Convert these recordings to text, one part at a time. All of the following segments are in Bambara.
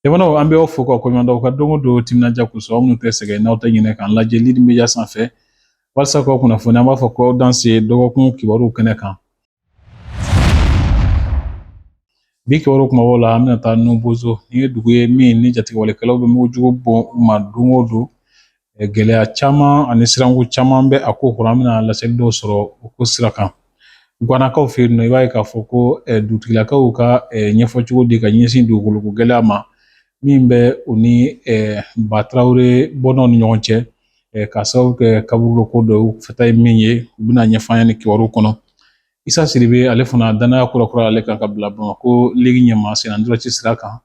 Jamana an bɛ aw fo k'aw koɲuman ka don o don timinadiya k'u sɔrɔ aw minnu tɛ sɛgɛn n'aw tɛ ɲinɛ k'an lajɛ Lidi Media sanfɛ walasa k'aw kunnafoni an b'a fɔ k'aw dan se dɔgɔkun kibaruw kɛnɛ kan. Bi kibaru kumabaw la an bɛna taa Nubozo ni ye dugu ye min ni jatigɛwalekɛlaw bɛ mugujugu bɔn u ma don o don. Gɛlɛya caman ani siranko caman bɛ a ko kɔnɔ an bɛna laseli dɔw sɔrɔ o ko sira kan. Guwanakaw fɛ yen nɔ i b'a ye k'a fɔ ko dugutigilakaw ka ɲɛfɔ cogo di ka ɲɛsin dugukoloko gɛlɛya ma min bɛ u ni Bataraure bɔnnaw ni ɲɔgɔn cɛ ka sababu kɛ kaburudon ko dɔ fɛta ye min ye u bɛna ɲɛfɔ an ye ni kibaru kɔnɔ. Isa Siribe ale fana danaya kura ale kan ka bila Bamakɔ Ligi ɲɛma Sénan Dɔrɔti sira kan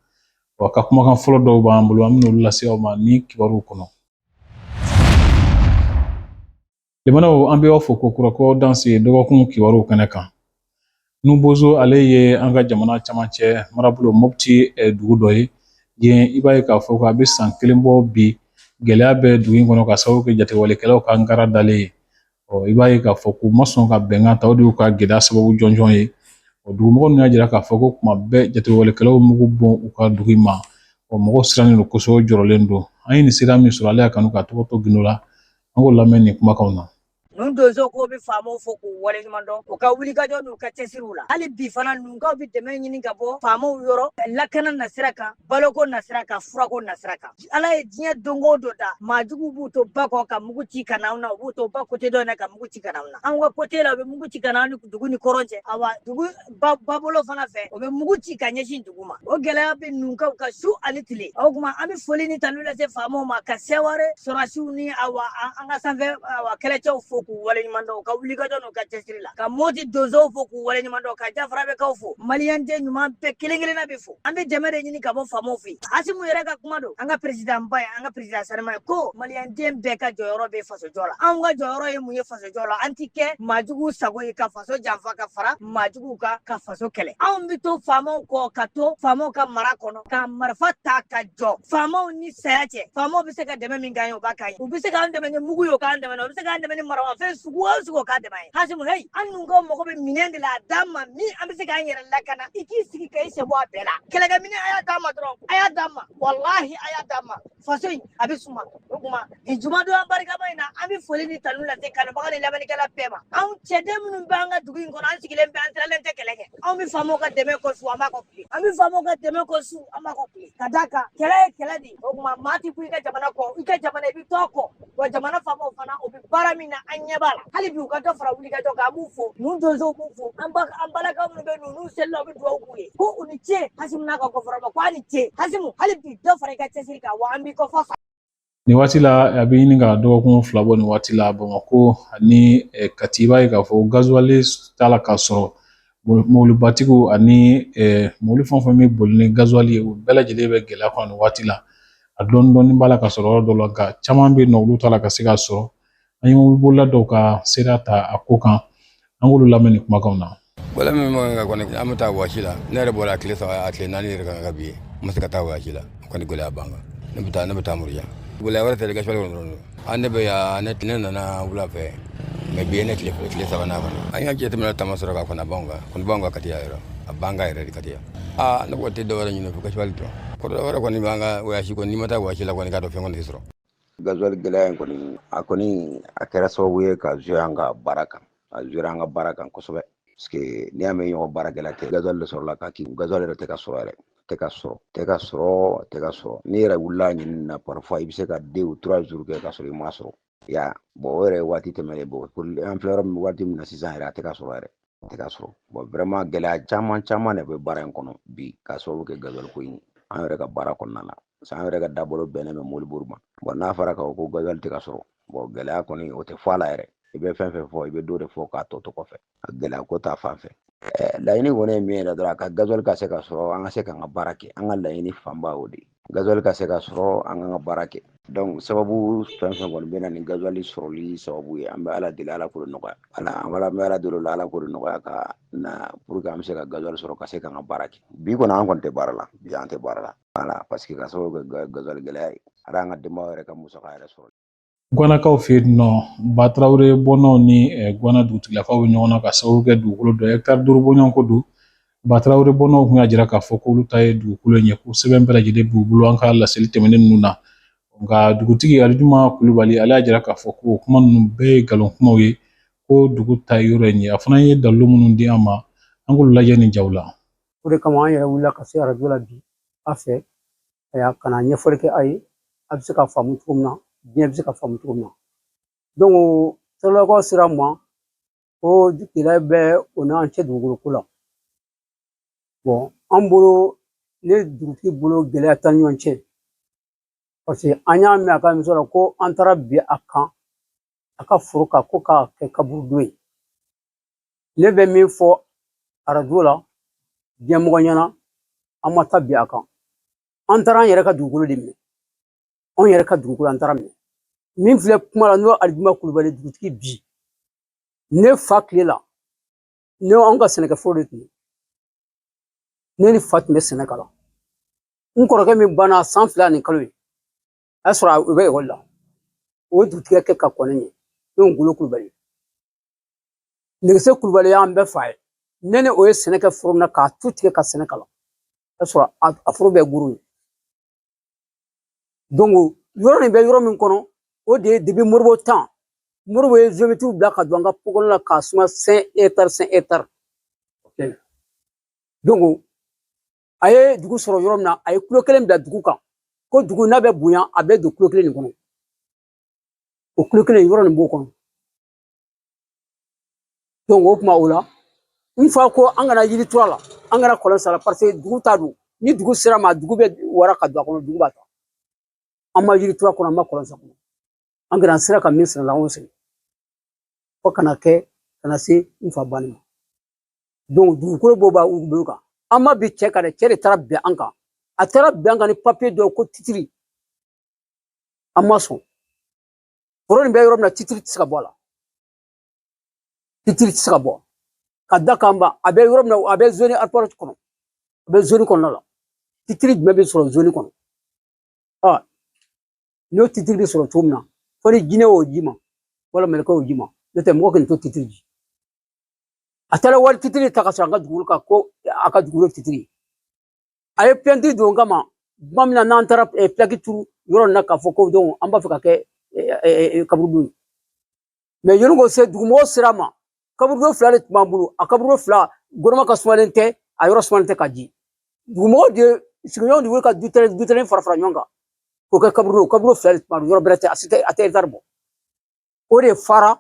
wa ka kumakan fɔlɔ dɔw b'an bolo an bɛna olu lase aw ma ni kibaru kɔnɔ. Jamanaw an bɛ aw fo ko kurakɔ danse dɔgɔkun kibaruw kɛnɛ kan. Nubozo ale ye an ka jamana camancɛ marabolo Mopti dugu dɔ ye. Yen i b'a ye k'a fɔ a bɛ san kelen bɔ bi gɛlɛya bɛ dugu in kɔnɔ ka sababu kɛ jatigɛwalekɛlaw ka ngara dalen ye. I b'a ye k'a fɔ k'u ma sɔn ka bɛnkan ta o de y'u ka gɛlɛya sababu jɔnjɔn ye. Dugumɔgɔw y'a jira k'a fɔ ko kuma bɛɛ jatigɛwalekɛlaw mugu bɔn u ka dugu in ma. Mɔgɔw sirannen don kosɛbɛ jɔrɔlen don. An ye nin sira min sɔrɔ ale y'a kanu ka tɔgɔ to gindo la. An k'o lamɛn nin kumakanw na. Nundozo ko bi faamaw fo k'u waleɲuman dɔn u ka wulikajɔ n'u ka cɛsiriw la hali bi fana nunkaw bi dɛmɛ ɲini ka bɔ faamaw yɔrɔ lakana nasira kan baloko nasira kan furako nasira kan ala ye diɲɛ dongo dɔ da maajugu b'u to ba kɔ ka mugu ci ka na u b'u to ba kote dɔ na ka mugu ci ka na an ka kote la u bɛ mugu ci ka na ni dugu ni kɔrɔn cɛ awa dugu babolo fana fɛ u bɛ mugu ci ka ɲɛsin dugu ma o gɛlɛya bɛ nunkaw ka su ani tile o kuma an bɛ foli ni tanu lase faamaw ma ka seware sɔrɔsiw ni awa an ka sanfɛ awa kɛlɛcɛw fo k'u waleɲuman dɔn ka wulikajɔ n'u ka cɛsiri la ka Moti donsow fo k'u waleɲuman dɔn ka Jafarabɛkaw fo maliyɛnden ɲuman bɛɛ kelen kelenna bɛ fo an bɛ dɛmɛ de ɲini ka bɔ faamaw fɛ Asimu yɛrɛ ka kuma don an ka président ba ye an ka président Sanama ye ko maliyɛnden bɛɛ ka jɔyɔrɔ bɛ fasojɔ la anw ka jɔyɔrɔ ye mun ye fasojɔ la an ti kɛ maajugu sago ye ka faso janfa ka fara maajugu ka faso kɛlɛ anw bɛ to faamaw kɔ ka to faamaw ka mara kɔnɔ ka marifa ta ka jɔ faamaw ni saya cɛ faamaw bɛ se ka dɛmɛ min k'an ye o b'a k'an ye u bɛ se k'an dɛmɛ ni mugu ye o k'an dɛmɛ u bɛ se k'an dɛmɛ ni maramafɛn sugu o sugu o k'an dɛmɛ ye Hasimu hey an nunkaw mago bɛ minɛn de la a d'an ma min an bɛ se k'an yɛrɛ lakana i k'i sigi ka i sen bɔ a bɛɛ la kɛlɛkɛminɛ a y'a d'an ma dɔrɔn a y'a d'an ma walahi a y'a d'an ma faso in a bɛ suma o kuma nin jumadonya barikama in na an bɛ foli ni tanu lase kanubaga ni lamɛnnikɛla bɛɛ ma anw cɛden minnu bɛ an ka dugu in kɔnɔ an sigilen bɛ an siralen tɛ kɛlɛ kɛ anw bɛ faamaw ka dɛmɛ kɔ su an b'a kɔ kile an bɛ faamaw ka dɛmɛ kɔ su an b'a kɔ kile ka d'a kan kɛlɛ ye kɛlɛ de o kuma maa ti ku i ka jamana kɔ i ka jamana i bɛ to a kɔ wa jamana faamaw fana u bɛ baara min na an ɲɛ b'a la hali bi u ka dɔ fara wulikajɔ kan an b'u fo ninnu donsow b'u fo an balakaw minnu bɛ n'u selila u bɛ dugawu k'u ye ko u ni ce Hasimu n'a ka kɔfɔrɔba ko a ni ce Hasimu hali bi dɔ fara i ka cɛsiri kan wa an b'i kɔ fa Nin waati la a bɛ ɲini ka dɔgɔkun fila bɔ nin waati la Bamakɔ ani Kati i b'a ye k'a fɔ gazuwali t'a la k'a sɔrɔ mobilibatigiw ani mobili fɛn o fɛn bɛ boli ni gazuwali ye u bɛɛ lajɛlen bɛ gɛlɛya kɔnɔ nin waati la a dɔɔni b'a la ka sɔrɔ yɔrɔ dɔ la nka caman bɛ yen nɔ olu t'a la ka se ka sɔrɔ an ye mobilibolila dɔw ka sira ta a ko kan an k'olu lamɛn nin kumakanw na. Wala min man ka kɔni an bɛ taa waasi la ne yɛrɛ bɔra tile saba a tile naani yɛrɛ kan ka bi ye n ma se ka taa waasi la kɔni gɛlɛya b'an kan ne bɛ taa Moriya gɛlɛya wɛrɛ tɛ gazuwali kɔnɔ dɔrɔn an ne bɛ yan ne nana wula fɛ mɛ bi ye ne tile sabanan kɔnɔ an y'a jateminɛ taama sɔrɔ ka kɔni b'anw ka Katiya yɔrɔ a b'an ka yɛrɛ de Katiya ne ko tɛ dɔwɛrɛ ɲini fo gazuwali dɔrɔn kɔrɔ wɛrɛ kɔni b'an ka waasi kɔni n'i ma taa waasi la kɔni k'a dɔn fɛn kɔni tɛ sɔrɔ gazuwali gɛlɛya in kɔni a kɛra sababu ye ka jouer an ka baara kan kosɛbɛ parce que n'i y'a mɛn ɲɔgɔn baarakɛla tɛ gazuwali de sɔrɔla ka k'i gazuwali yɛrɛ tɛ ka sɔrɔ n'i yɛrɛ wulila ɲinini na parfois i bɛ se ka 2 ou 3 jours kɛ ka sɔrɔ i m'a sɔrɔ o yɛrɛ waati tɛmɛnen an filɛ yɔrɔ min waati min na sisan yɛrɛ a tɛ ka sɔrɔ vraiment gɛlɛya caman de bɛ baara in kɔnɔ bi ka sababu kɛ gazuwali ko in an yɛrɛ ka baara kɔnɔna na an yɛrɛ ka dabolo bɛnnen bɛ mobiliboli ma n'a fɔra ka ko gazuwali tɛ ka sɔrɔ gɛlɛya kɔni o tɛ fɔ a la yɛrɛ i bɛ fɛn fɔ i bɛ dɔ de fɔ k'a tɔ to kɔfɛ a gɛlɛya ko ta fan fɛ laɲini kɔni ye min yɛrɛ dɔrɔn a ka gazuwali ka se ka sɔrɔ an ka se k'an ka baara kɛ an ka laɲini fanba o de gazuwali ka se ka sɔrɔ an ka baara kɛ donc sababu fɛn kɔni bɛ na ni gazuwali sɔrɔli sababu ye an bɛ ala deli ala k'o nɔgɔya an bɛ ala deli ala k'o nɔgɔya ka na pour que an bɛ se ka gazuwali sɔrɔ ka se k'an ka baara kɛ bi kɔni an kɔni tɛ baara la bi an tɛ baara la voilà parce que ka sababu kɛ gazuwali gɛlɛya ye hali an ka denbayaw yɛrɛ ka musaka yɛrɛ sɔrɔ Guwanakaw fɛ yen nɔ Bataraure bɔnnaw ni Guwana dugutigilakaw bɛ ɲɔgɔn na ka sababu kɛ dugukolo dɔ hectare 5 bɔɲɔgɔnko don Bataraw bono kun y'a jira k'a fɔ k'olu ta ye dugukolo ɲɛ ko sɛbɛn bɛɛ lajɛlen b'u bolo an ka laseli tɛmɛnen ninnu na nka dugutigi Alijuma Kulubali ale y'a jira k'a fɔ ko o kuma ninnu bɛɛ ye nkalon kumaw ye ko dugu ta ye yɔrɔ in ye a fana ye dalilu minnu di an ma an k'olu lajɛ nin jaw la. O de kama an yɛrɛ wulila ka se arajo la bi a fɛ ka na ɲɛfɔli kɛ a ye a bɛ se ka faamu cogo min na diɲɛ bɛ se ka faamu cogo min na donc Sɛnɛgalakaw sera an ma ko gɛlɛya bɛ o n'an cɛ dugukolo ko la bon an bolo ne dugutigi bolo gɛlɛya t'an ni ɲɔgɔn cɛ parce que an y'a mɛn a ka émission la ko an taara bin a kan a ka foro kan ko k'a kɛ kaburudon ye ne bɛ min fɔ arajo la diɲɛmɔgɔ ɲɛna an ma taa bin a kan an taara an yɛrɛ ka dugukolo de minɛ anw yɛrɛ ka dugukolo an taara minɛ min filɛ kuma la n'o Alijuma Kulubali dugutigi bi ne fa tile la ne anw ka sɛnɛkɛforo de tun ne ni fa tun bɛ sɛnɛ kalan n kɔrɔkɛ min banna san 2 ni kalo ye a y'a sɔrɔ u bɛ ekɔli la o dugutigi kɛ ka kɔn ne ɲɛ n'o ye Ngolo Kulubali Nɛgɛse Kulubali y'an bɛɛ fa ye ne ni o ye sɛnɛ kɛ foro min na k'a tu tigɛ ka sɛnɛ kalan a y'a sɔrɔ a foro bɛɛ guru ye donc yɔrɔ nin bɛ yɔrɔ min kɔnɔ o de ye depuis Moribo temps Moribo ye géomètre bila ka don an ka pokɔnɔ la k'a suma 5 hectares donc a ye dugu sɔrɔ yɔrɔ min na a ye kulo 1 bila dugu kan ko dugu n'a bɛ bonya a bɛ don kulo 1 nin kɔnɔ o kulo 1 yɔrɔ nin b'o kɔnɔ donc o kuma o la n fa ko an kana yiri turu a la an kana kɔlɔn sara parce que dugu ta don ni dugu sera ma dugu bɛ wara ka don a kɔnɔ dugu b'a ta an ma yiri turu a kɔnɔ an ma kɔlɔn sa kɔnɔ an kana sera ka min sɛnɛ la anw sɛnɛ fo kana kɛ kana se n fa banni ma donc dugukolo b'o b'a u bolo kan an ma bi cɛ kan dɛ cɛ de taara bɛn an kan a taara bɛn an kan ni papier dɔ ko titiri an ma sɔn foro nin bɛ yɔrɔ min na titiri tɛ se ka bɔ a la titiri tɛ se ka bɔ ka da kan ban a bɛ yɔrɔ min na a bɛ zone airport kɔnɔ a bɛ zone kɔnɔna la titiri jumɛn bɛ sɔrɔ zone kɔnɔ n'o titiri bɛ sɔrɔ cogo min na fo ni jinɛ y'o ji ma wala mɛlɛkɛ y'o ji ma n'o tɛ mɔgɔ kɔni t'o titiri ji a taara wari titiri ta ka sɔrɔ an ka dugukolo kan ko a ka dugukolo titiri a ye pɛntiri don o kama tuma min na n'an taara pilaki turu yɔrɔ nin na k'a fɔ ko donc an b'a fɛ ka kɛ kaburudon ye mais yanni k'o se dugumɔgɔw sera a ma kaburudon 2 de tun b'an bolo a kaburudon 2 gouvernement ka sumalen tɛ a yɔrɔ sumalen tɛ ka di dugumɔgɔw de sigiɲɔgɔnw de wele ka dutɛrɛn fara fara ɲɔgɔn kan k'o kɛ kaburudon 2 de tun b'an bolo yɔrɔ bɛrɛ tɛ a tɛ hectare bɔ o de fara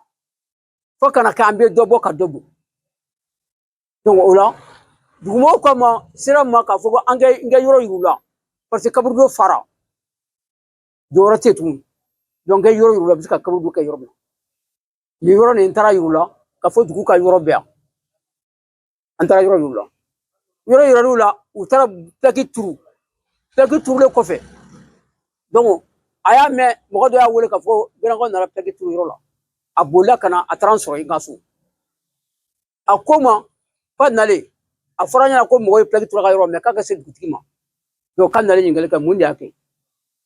fo kana kɛ an bɛ dɔ bɔ ka dɔ bɔ donc o la dugumɔgɔw ko ma sera ma k'a fɔ ko n kɛ yɔrɔ yir'u la parce que kaburudon fara jɔyɔrɔ tɛ tuguni donc n kɛ yɔrɔ yir'u la u bɛ se ka kaburudon kɛ yɔrɔ min na nin yɔrɔ nin taara yir'u la ka fɔ dugu ka yɔrɔ bɛɛ yan an taara yɔrɔ yir'u la yɔrɔ yir'u la u taara pilaki turulen kɔfɛ donc a y'a mɛn mɔgɔ dɔ y'a wele k'a fɔ gɛrɛnkɔ nana pilaki turu yɔrɔ la a bolila ka na a taara n sɔrɔ i ka so a ko ma fa nalen a fɔra ɲɛna ko mɔgɔ ye pilaki turu ka yɔrɔ mɛn k'a ka se dugutigi ma donc k'a nalen ɲininkali kɛ mun de y'a kɛ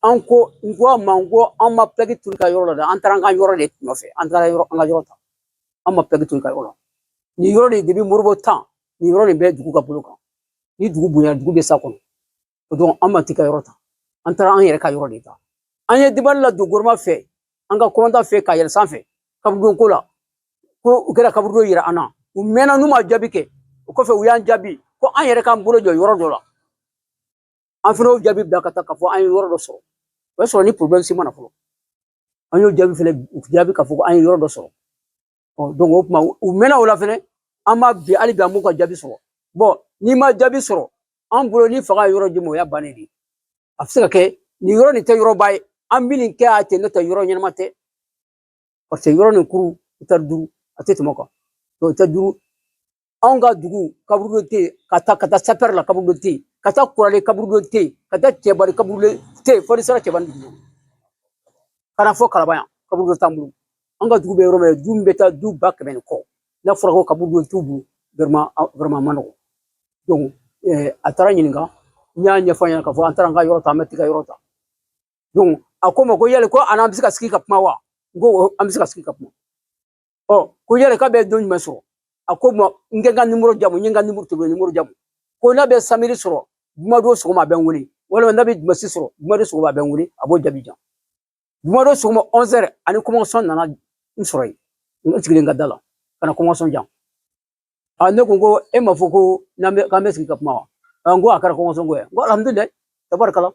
an ko n ko a ma n ko an ma pilaki turu ka yɔrɔ la dɛ an taara an ka yɔrɔ de nɔfɛ an taara an ka yɔrɔ ta an ma pilaki turu ka yɔrɔ la nin yɔrɔ de depuis Moribo temps nin yɔrɔ de bɛ dugu ka bolo kan ni dugu bonya dugu bɛ sa kɔnɔ donc an ma t'i ka yɔrɔ ta an taara an yɛrɛ ka yɔrɔ de ta an ye dibali la don gouvernement fɛ an ka commandant fɛ ka yɛlɛ sanfɛ kaburudon ko la ko u kɛra kaburudon yira an na u mɛnna n'u ma jaabi kɛ o kɔfɛ u y'an jaabi ko an yɛrɛ k'an bolo jɔ yɔrɔ dɔ la an fana y'o jaabi bila ka taa k'a fɔ an ye yɔrɔ dɔ sɔrɔ o y'a sɔrɔ ni problème si mana fɔlɔ an y'o jaabi fɛnɛ jaabi k'a fɔ ko an ye yɔrɔ dɔ sɔrɔ donc o tuma u mɛnna o la fɛnɛ an b'a bi hali bi an b'u ka jaabi sɔrɔ bon n'i ma jaabi sɔrɔ an bolo ni faga ye yɔrɔ di ma o y'a bannen de ye a bɛ se ka kɛ nin yɔrɔ nin tɛ yɔrɔba ye an bɛ nin kɛ a tɛ n'o tɛ yɔrɔ ɲɛnama tɛ parce que yɔrɔ nin kuru hectare 5 a tɛ tɛmɛ o kan donc hectare 5 anw ka dugu kaburudon tɛ yen ka taa sapɛri la kaburudon tɛ yen ka taa kurale kaburudon tɛ yen ka taa cɛbari kaburudon tɛ yen fo ni sera cɛbani dugu ka na fɔ kalaba yan kaburudon t'an bolo an ka dugu bɛ yɔrɔ min du min bɛ taa du 100 ni kɔ n'a fɔra ko kaburudon t'u bolo vraiment a ma nɔgɔn donc a taara ɲininka n y'a ɲɛfɔ a ɲɛna k'a fɔ an taara an ka yɔrɔ ta an bɛ t'i ka yɔrɔ ta donc a ko ma ko yali ko an bɛ se ka sigi ka kuma wa n ko an bɛ se ka sigi ka kuma ko yali k'a bɛ don jumɛn sɔrɔ a ko ma n kɛ n ka numéro jamu n ye n ka numéro to numéro jamu ko n'a bɛ samedi sɔrɔ juma don sɔgɔma a bɛ n wele walima n'a bɛ dimanche sɔrɔ juma don sɔgɔma a bɛ n wele a b'o jaabi jan juma don sɔgɔma 11h ani convention nana n sɔrɔ yen n sigilen ka da la ka na convention jan ne ko e ma fɔ ko k'an bɛ sigi ka kuma wa n ko a kɛra convention ko ye n ko alhamdulilayi tabarikala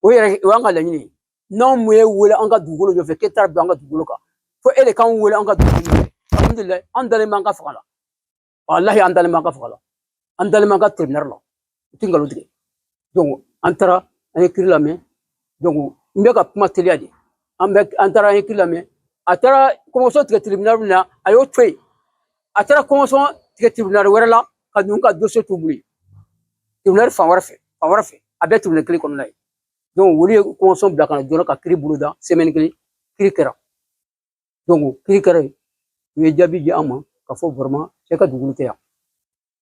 o yɛrɛ o y'an ka laɲini ye n'anw mun ye wele an ka dugukolo ɲɛfɛ k'e taara don an ka dugukolo kan fo e de k'an wele an ka dugukolo ɲɛfɛ alhamdulilayi an dalen b'an ka faga la walahi an dalen b'an ka faga la an dalen b'an ka tribunal la u tɛ nkalon tigɛ donc an taara an ye kiri lamɛn donc n bɛ ka kuma teliya de an taara an ye kiri lamɛn a taara convention tigɛ tribunal na a y'o to yen a taara convention tigɛ tribunal wɛrɛ la ka ninnu ka dossier t'u bolo yen tribunal fan wɛrɛ fɛ a bɛɛ tribunal kelen kɔnɔna ye donc olu ye convention bila ka na joona ka kiri bolo da semaine kelen kiri kɛra donc kiri kɛra yen u ye jaabi di an ma ka fɔ vraiment cɛ ka dugukolo tɛ yan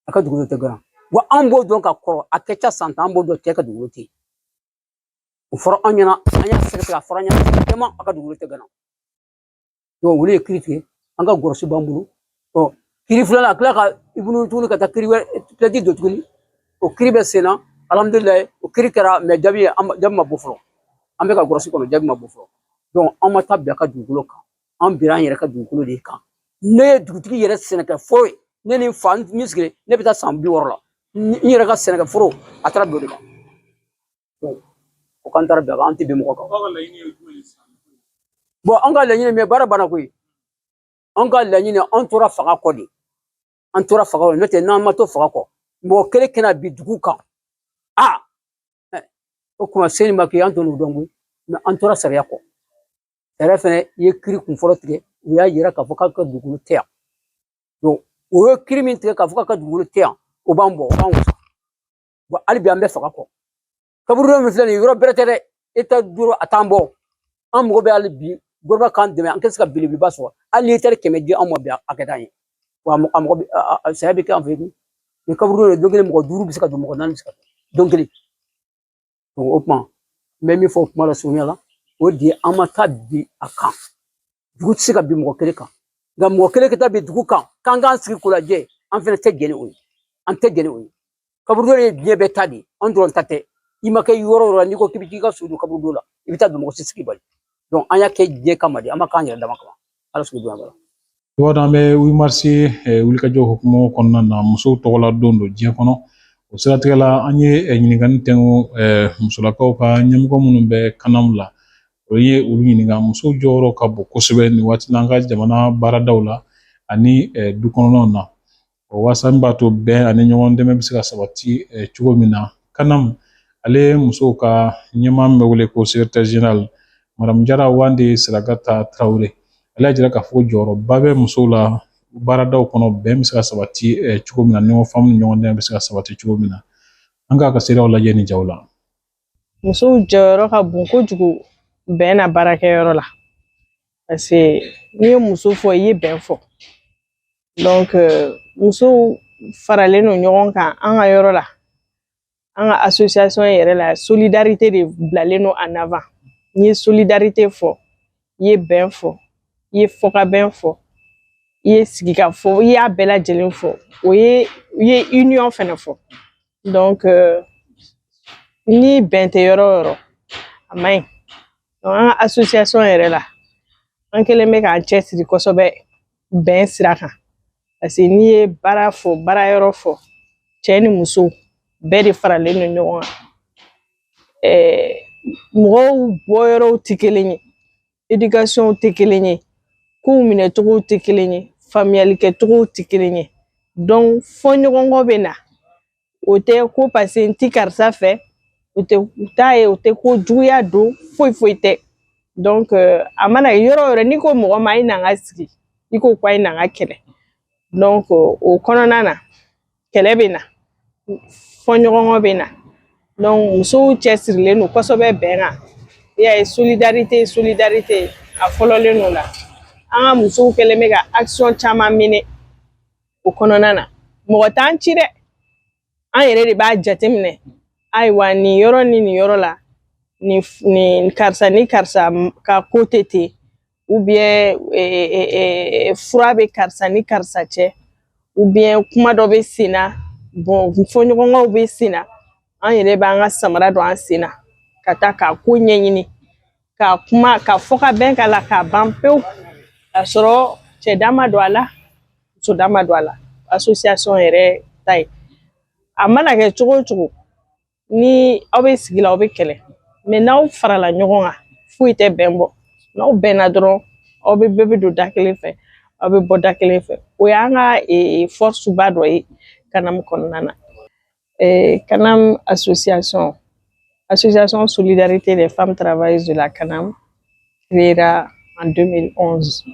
a ka dugukolo tɛ gan wa an b'o dɔn ka kɔrɔ a kɛ ca san tan an b'o dɔn cɛ ka dugukolo tɛ yen o fɔra an ɲɛna an y'a sɛgɛsɛgɛ a fɔra an ɲɛna vraiment a ka dugukolo tɛ gan donc olu ye kiri tigɛ an ka gɔrɔsi b'an bolo kiri filanan a tila ka i bolo tuguni ka taa kiri wɛrɛ don tuguni o kiri bɛ sen na alhamdulilayi o kiri kɛra mɛ jaabi ma bɔ fɔlɔ an bɛ ka gɔrɔsi kɔnɔ jaabi ma bɔ fɔlɔ donc an ma taa bin a ka dugukolo kan an bira an yɛrɛ ka dugukolo de kan ne ye dugutigi yɛrɛ sɛnɛkɛforo ye ne ni n fa min sigilen ne bɛ taa san 60 la n yɛrɛ ka sɛnɛkɛforo a taara don de kan o k'an taara bin a kan an tɛ bin mɔgɔ kan bon an ka laɲini mɛ baara banna koyi an ka laɲini an tora faga kɔ de an tora faga kɔ n'o tɛ n'an ma to faga kɔ mɔgɔ kelen kɛnɛ bi dugu kan o kuma seni ma kɛ an t'olu dɔn koyi mɛ an tora sariya kɔ sariya fɛnɛ ye kiri kun fɔlɔ tigɛ u y'a yira k'a fɔ k'a ka dugukolo tɛ yan donc o ye kiri min tigɛ k'a fɔ k'a ka dugukolo tɛ yan o b'an bɔ o b'an wusa bon hali bi an bɛ faga kɔ kaburudon min filɛ nin ye yɔrɔ bɛrɛ tɛ dɛ eta duuru a t'an bɔ an mago bɛ hali bi gouvernement k'an dɛmɛ an ka se ka belebeleba sɔrɔ hali ni etari 100 di an ma bi a kɛ d'an ye wa a mɔgɔ bɛ saya bɛ kɛ an fɛ yen ni kaburudon ye don kelen mɔgɔ 5 bɛ se ka don mɔgɔ 4 bɛ se ka don kelen donc o kuma n bɛ min fɔ o kuma la surunya la o de ye an ma taa bi a kan dugu tɛ se ka bin mɔgɔ kelen kan nka mɔgɔ kelen ka taa bin dugu kan k'an k'an sigi k'o lajɛ an fɛnɛ tɛ jɛn ni o ye an tɛ jɛn ni o ye kaburudon ye diɲɛ bɛɛ ta de ye an dɔrɔn ta tɛ i ma kɛ yɔrɔ o yɔrɔ la n'i ko k'i bɛ t'i ka so don kaburudon la i bɛ taa don mɔgɔ si sigi bali donc an y'a kɛ diɲɛ kama de an ma k'an yɛrɛ dama kama ala sigi don la. Tubabu an bɛ 8 mars wulikajɔ hukumu kɔnɔna na musow tɔgɔla don diɲɛ kɔnɔ o siratigɛ la an ye ɲininkali tɛnku musolakaw ka ɲɛmɔgɔ minnu bɛ kanamu la o ye olu ɲininka musow jɔyɔrɔ ka bon kosɛbɛ nin waati la an ka jamana baaradaw la ani du kɔnɔnaw na o waasa min b'a to bɛn ani ɲɔgɔn dɛmɛ bɛ se ka sabati cogo min na kanamu ale musow ka ɲɛmaa min bɛ wele ko secrétaire général madame Jara Wande Sirakata Traoré ale y'a jira k'a fɔ jɔyɔrɔba bɛ musow la baaradaw kɔnɔ bɛn bɛ se ka sabati cogo min na ɲɔgɔn faamu ni ɲɔgɔn dɛmɛ bɛ se ka sabati cogo min na an k'a ka seerew lajɛ nin jaw la musow jɔyɔrɔ ka bon kojugu bɛn na baarakɛyɔrɔ la parce que n'i ye muso fɔ i ye bɛn fɔ donc musow faralen no ɲɔgɔn kan an ka yɔrɔ la an ka association yɛrɛ la solidarité de bilalen no en avant n'i ye solidarité fɔ i ye bɛn fɔ i ye fɔkabɛn fɔ i ye sigika fɔ i y'a bɛɛ lajɛlen fɔ o ye union fɛnɛ fɔ donc ni bɛn tɛ yɔrɔ o yɔrɔ a man ɲi donc an ka association yɛrɛ la an kɛlen bɛ k'an cɛsiri kosɛbɛ bɛn sira kan parce que n'i ye baara fɔ baara yɔrɔ fɔ cɛ ni muso bɛɛ de faralen no ɲɔgɔn kan mɔgɔw bɔyɔrɔw tɛ kelen ye éducation tɛ kelen ye kow minɛcogow tɛ kelen ye faamuyalikɛcogow tɛ kelen ye donc fɔɲɔgɔnkɔ bɛ na o tɛ ko parce que n ti karisa fɛ u t'a ye o tɛ ko juguya don foyi foyi tɛ donc a mana yɔrɔ o yɔrɔ n'i ko mɔgɔ ma i n'an ka sigi i ko a ye n'an ka kɛlɛ donc o kɔnɔna na kɛlɛ bɛ na fɔɲɔgɔnkɔ bɛ na donc musow cɛsirilen don kosɛbɛ bɛn kan i y'a ye solidarité a fɔlɔlen no la an ka musow kɛlen bɛ ka action caman mene o kɔnɔna na mɔgɔ t'an ci dɛ an yɛrɛ de b'a jateminɛ ayiwa nin yɔrɔ ni nin yɔrɔ la nin karisa ni karisa ka ko tɛ ten ou bien fura bɛ karisa ni karisa cɛ ou bien kuma dɔ bɛ sen na bon fɔɲɔgɔnkaw bɛ sen na an yɛrɛ b'an ka samara don an sen na ka taa k'a ko ɲɛɲini ka kuma ka fɔ ka bɛn k'a la k'a ban pewu k'a sɔrɔ cɛda ma don a la musoda ma don a la association yɛrɛ ta ye a mana kɛ cogo o cogo ni aw bɛ sigi la aw bɛ kɛlɛ mais n'aw farala ɲɔgɔn kan foyi tɛ bɛn bɔ n'aw bɛnna dɔrɔn aw bɛɛ bɛ don da kelen fɛ aw bɛ bɔ da kelen fɛ o y'an ka force ba dɔ ye Kanam kɔnɔna na Kanam association Solidarité des femmes travailleuses de la Kanam créera en 2011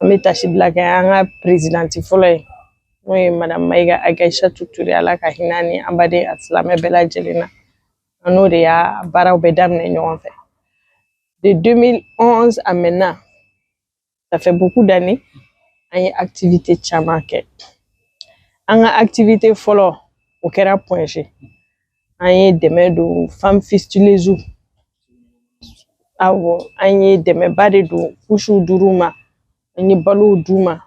an bɛ tasi bila kɛ an ka présidente fɔlɔ ye n'o ye madame Mayiga Aïchatou Touré Ala ka hinɛ ni an baden a silamɛ bɛɛ lajɛlen na an n'o de y'a baaraw bɛɛ daminɛ ɲɔgɔn fɛ de 2011 à maintenant ça fait beaucoup d'années an ye activité caman kɛ an ka activité fɔlɔ o kɛra point G an ye dɛmɛ don femme fistuleuses awɔ an ye dɛmɛba de don couches d'u ma an ye balow d'u ma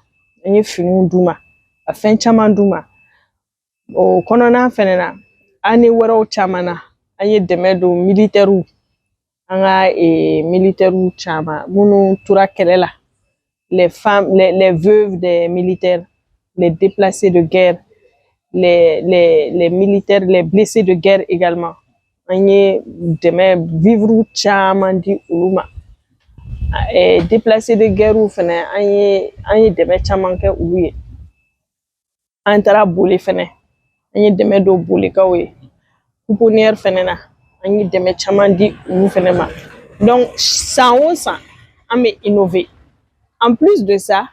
an ye finiw d'u ma a fɛn caman d'u ma o kɔnɔna fɛnɛ na an ni wɛrɛw caman na an ye dɛmɛ don militaires an ka militaires caman minnu tora kɛlɛ la les femmes les veuves des militaires les déplacés de guerre les militaires les blessés de guerre également an ye dɛmɛ vivre caman di olu ma déplacés de guerre fɛnɛ an ye dɛmɛ caman kɛ olu ye an taara boli fɛnɛ an ye dɛmɛ don bolikaw ye pouponnière fɛnɛ na an ye dɛmɛ caman di olu fɛnɛ ma donc san o san an bɛ innover en plus de ça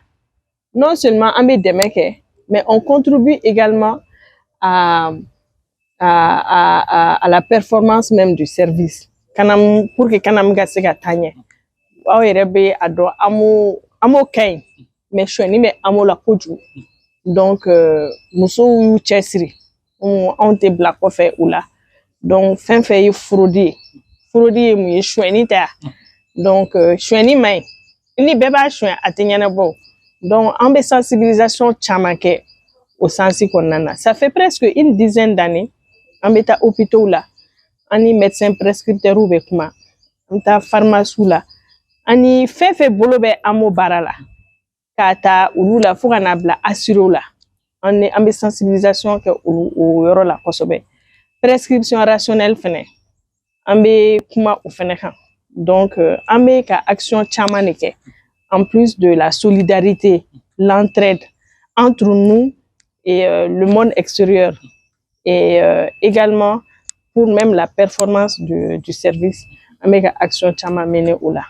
non seulement an bɛ dɛmɛ kɛ mais on contribue également à la performance même du service Kanam pour que Kanam ka se ka taa ɲɛ aw yɛrɛ bɛ a dɔn an m'o ka ɲi mais sonyani bɛ an m'o la kojugu donc musow y'u cɛsiri anw tɛ bila kɔfɛ o la donc fɛn fɛn ye fraude ye mun ye sonyani tɛ donc sonyani man ɲi ni bɛɛ b'a sonya a tɛ ɲɛnabɔ donc an bɛ sensibilisation caman kɛ o sensi kɔnɔna na ça fait presque une dizaine d'années an bɛ taa hôpitaux la an ni médecins prescripteurs bɛ kuma an bɛ taa pharmacies la an ni fɛn fɛn bolo bɛ an m'o baara la k'a ta olu la fo ka n'a bila assurew la an bɛ sensibilisation kɛ o yɔrɔ la kosɛbɛ prescription rationnelle fɛnɛ an bɛ kuma o fɛnɛ kan donc an bɛ ka action caman de kɛ en plus de la solidarité l'entraide entre nous et le monde extérieur et également pour même la performance du service an bɛ ka action caman mener o la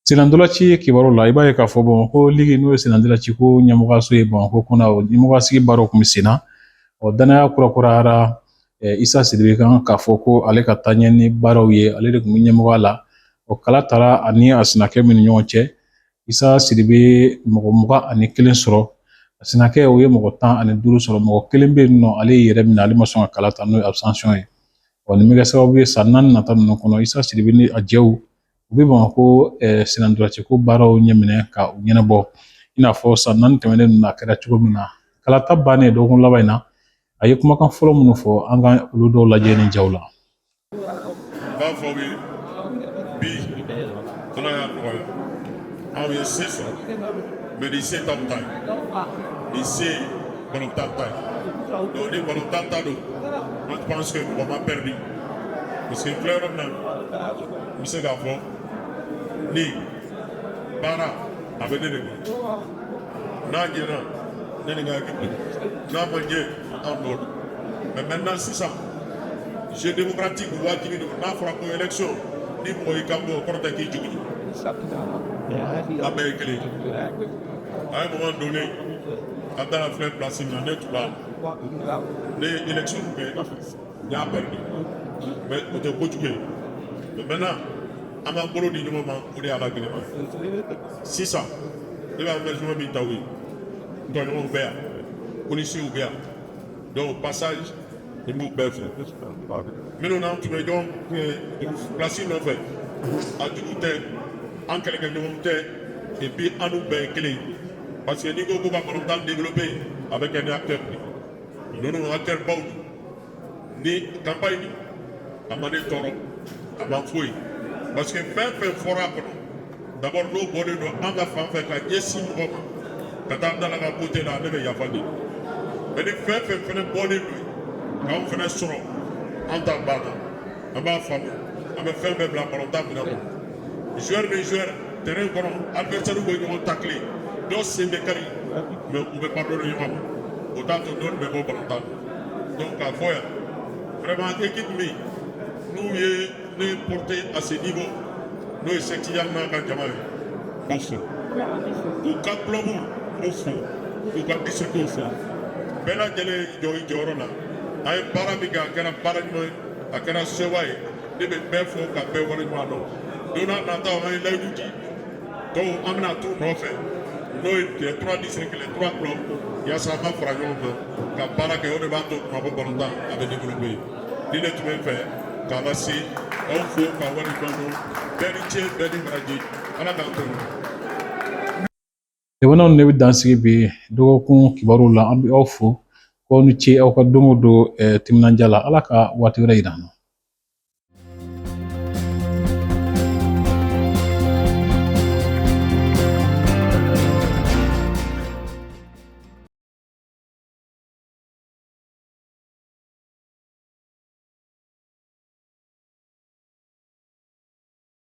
Senandolaci kibaru la i b'a ye k'a fɔ Bamakɔ Ligue n'o ye senandolaci ko ɲɛmɔgɔso ye Bamakɔ kɔnɔ o ɲɛmɔgɔsigi baaraw tun bɛ sen na danaya kurakurayara Isa Sidibe kan k'a fɔ ko ale ka taa ɲɛ ni baaraw ye ale de tun bɛ ɲɛmɔgɔya la kala taara ani a sinakɛ min ni ɲɔgɔn cɛ Isa Sidibe mɔgɔ 21 sɔrɔ a sinakɛ o ye mɔgɔ 15 sɔrɔ mɔgɔ kelen bɛ yen nɔ ale yɛrɛ minɛ ale ma sɔn ka kala ta n'o ye abstention ye nin bɛ kɛ sababu ye san 4 nata ninnu kɔnɔ Isa Sidibe ni a jɛw u bɛ Bamakɔ senandolaci ko baaraw ɲɛminɛ ka u ɲɛnabɔ i n'a fɔ san 4 tɛmɛnen ninnu a kɛra cogo min na kalata bannen dɔgɔkun laban in na a ye kumakan fɔlɔ minnu fɔ an ka olu dɔw lajɛ ni jaw la. B'a fɔ bi ala y'a nɔgɔya aw ye se sɔrɔ mais ni se t'aw ta ye ni se balontan ta ye donc ni balontan ta don moi je pense que mɔgɔ ma perdu parce que filɛ yɔrɔ min na n bɛ se k'a fɔ ni baara a bɛ ne de bolo n'a ɲɛna ne ni ka hakili n'a ma ɲɛ an t'o dɔn mais maintenant sisan jeu démocratique wajibi don n'a fɔra ko élection ni mɔgɔ y'i kan bɔ o kɔrɔ tɛ k'i jugu a bɛɛ ye kelen a ye moment donné an taara filɛ place min na ne tun b'a la ne ye élection kɛ n y'a perdu mais o tɛ kojugu ye mais maintenant an b'an bolo di ɲɔgɔn ma o de y'a la gɛlɛma sisan ne b'a engagement min ta o ye n tɔɲɔgɔnw bɛ yan policiers bɛ yan donc passage n b'u bɛɛ fɛ minnu n'an tun bɛ ɲɔgɔn place nɔfɛ a jugu tɛ an kɛlɛkɛɲɔgɔnw tɛ et puis an n'u bɛɛ ye kelen parce que n'i ko ko ka balontan développer avec un acteur ninnu acteur baw ni campagne a ma ne tɔɔrɔ a ma foyi parce que fɛn fɛn fɔra a kɔnɔ d'abord n'o bɔlen don an ka fan fɛ ka ɲɛsin mɔgɔ ma ka taa dala ka côté la ne bɛ yafa de mais ni fɛn fɛn fɛnɛ bɔlen don k'anw fɛnɛ sɔrɔ an ta banna an b'a faamu an bɛ fɛn bɛɛ bila balontan minɛ kɔnɔ joueur ni joueur terrain kɔnɔ adversaire bɛ ɲɔgɔn tacle dɔw sen bɛ kari mais u bɛ pardonner ɲɔgɔn ma o t'a to dɔɔni bɛ bɔ balontan donc k'a fɔ yan vraiment équipe min n'u ye ne porté à ce niveau n'o ye Sɛki Yang n'a ka jama ye k'o fo k'u ka club k'o fo k'u ka district fo bɛɛ lajɛlen jɔ i jɔyɔrɔ la a ye baara min kɛ a kɛra baara ɲuman ye a kɛra sewa ye ne bɛ bɛɛ fo ka bɛɛ waleɲuman dɔn don n'a nataw an ye layidu di dɔw an bɛna t'u nɔfɛ n'o ye les 3 districts les 3 clubs yaasa an ka fara ɲɔgɔn kan ka baara kɛ o de b'a to kuma bɔ balontan a bɛ développer ni ne tun bɛ fɛ k'a lase aw fo k'a waleɲuman dɔn bɛɛ ni ce bɛɛ ni baraji ala k'an to Jamanaw ne bɛ dansigi bi dɔgɔkun kibaru la an bɛ aw fo k'aw ni ce aw ka don o don timinandiya la Ala ka waati wɛrɛ yira an na